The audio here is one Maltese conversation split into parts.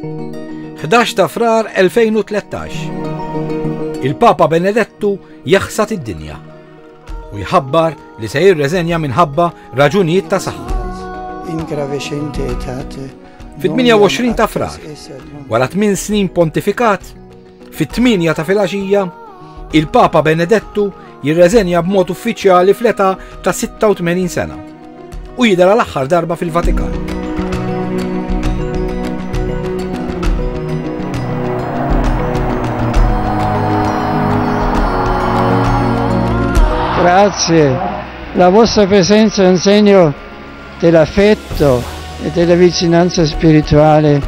11 ta' frar 2013. Il-Papa Benedettu jaħsad id-dinja u jħabbar li se jirreżenja minħabba raġunijiet ta' saħħa. Fit-28 ta' frar, wara 8 snin pontifikat, fit-8 ta' filgħaxija, il-Papa Benedettu jirreżenja b'mod uffiċjali fl-età ta' 86 sena u jidher l-aħħar darba fil-Vatikan. Grazie, la vostra presenza è un segno dell'affetto e della vicinanza spirituale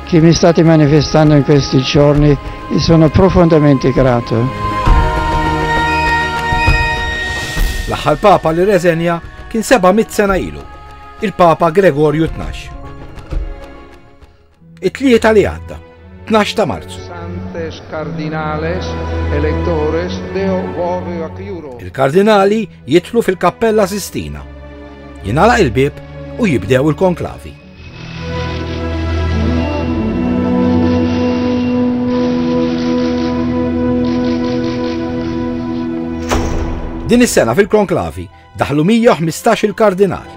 che mi state manifestando in questi giorni e sono profondamente grato. L-aħħar Papa li reżenja kien 700 sena ilu, il-Papa Gregorju XII. It-tlieta li għadda, 12 ta' Marzu. Il-kardinali jidħlu fil-Kappella Sistina, jingħalaq il-bieb u jibdew il-konklavi. Din is-sena fil-konklavi daħlu 115 il-kardinal.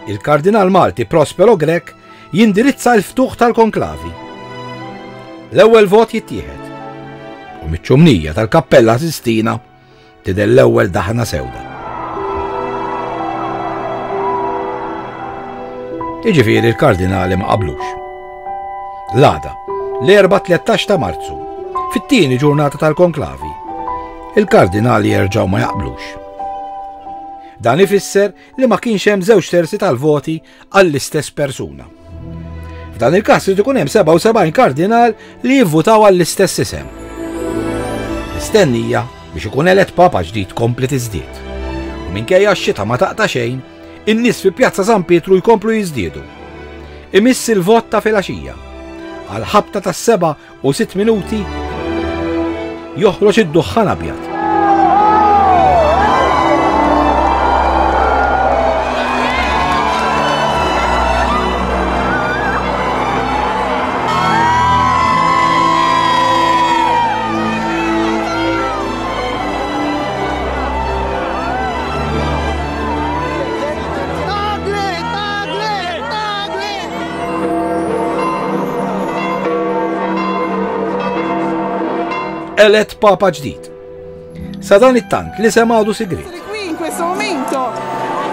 Il-kardinal Malti Prospero Grek jindirizza l-ftuħ tal-konklavi. L-ewwel vot jittieħed u miċ-ċumnija tal-Kappella Sistina tidher l-ewwel daħna sewda. Jiġifieri l-kardinali ma qablux. L-għada, l-erba' 13 ta' Marzu, fit-tieni ġurnata tal-konklavi, il-kardinali jerġgħu ma jaqblux. Dan ifisser li ma kienx hemm 2/3 tal-voti għall-istess persuna. F'dan il-każ irid ikun hemm 77 kardinal li jivvutaw għall-istess isem. Mistennija biex ikun elett Papa ġdid kompli tiżdied. U minkejja x-xita ma taqta' xejn, in-nies fi Pjazza San Pietru jkomplu jiżdiedu. Imiss il-vot ta' filgħaxija. Għal ħabta ta' 7 u 6 minuti joħroġ id-duħħan abjad. Elett Papa ġdid. Sa dan it-tant li semgħu sigriet. Qui in questo momento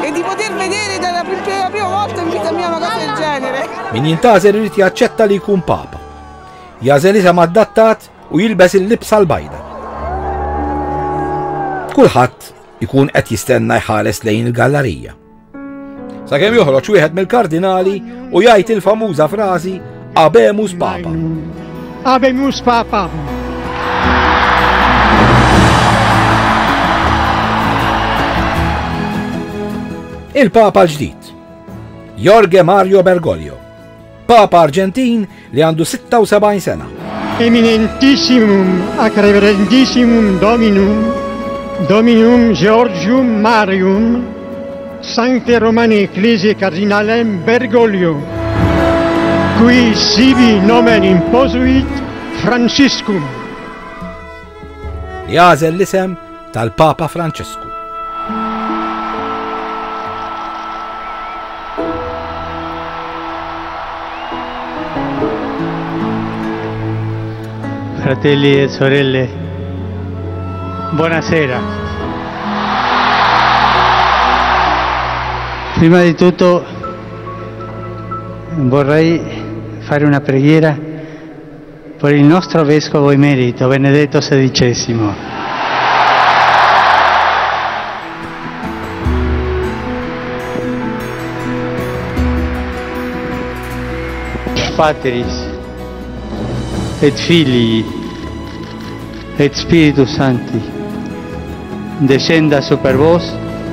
e di poter vedere per la prima volta in vita mia una cosa del genere. Min jintażel irid jaċċetta li jkun Papa. Jażel isem adattat u jilbes il-libsa l-bajda. Kulħadd ikun qed jistenna jħares lejn il-gallerija. Sakemm joħroġ wieħed mill-kardinali u jgħid il-famuża frażi Habemus Papa. Habemus Papa. Il-Papa ġdid, Jorge Mario Bergoglio, Papa Arġentin li għandu 76 sena. Eminentissimum acreverendissimum Dominum Georgium Marium, Sancte Romane Ecclesiae Cardinalem Bergoglio, qui sibi nomen imposuit Franciscum. Jażel l-isem tal-Papa Franċisku. Fratelli e sorelle, buonasera. Prima di tutto vorrei fare una preghiera per il nostro Vescovo Emerito, Benedetto XVI. Patris et Filii et Spiritus Sancti, descenda super vos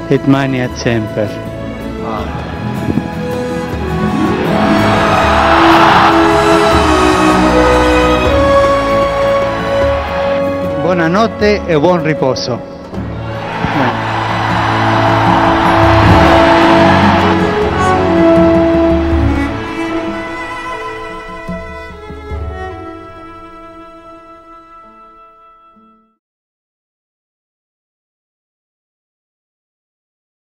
et maniat semper. Buonanotte e buon riposo.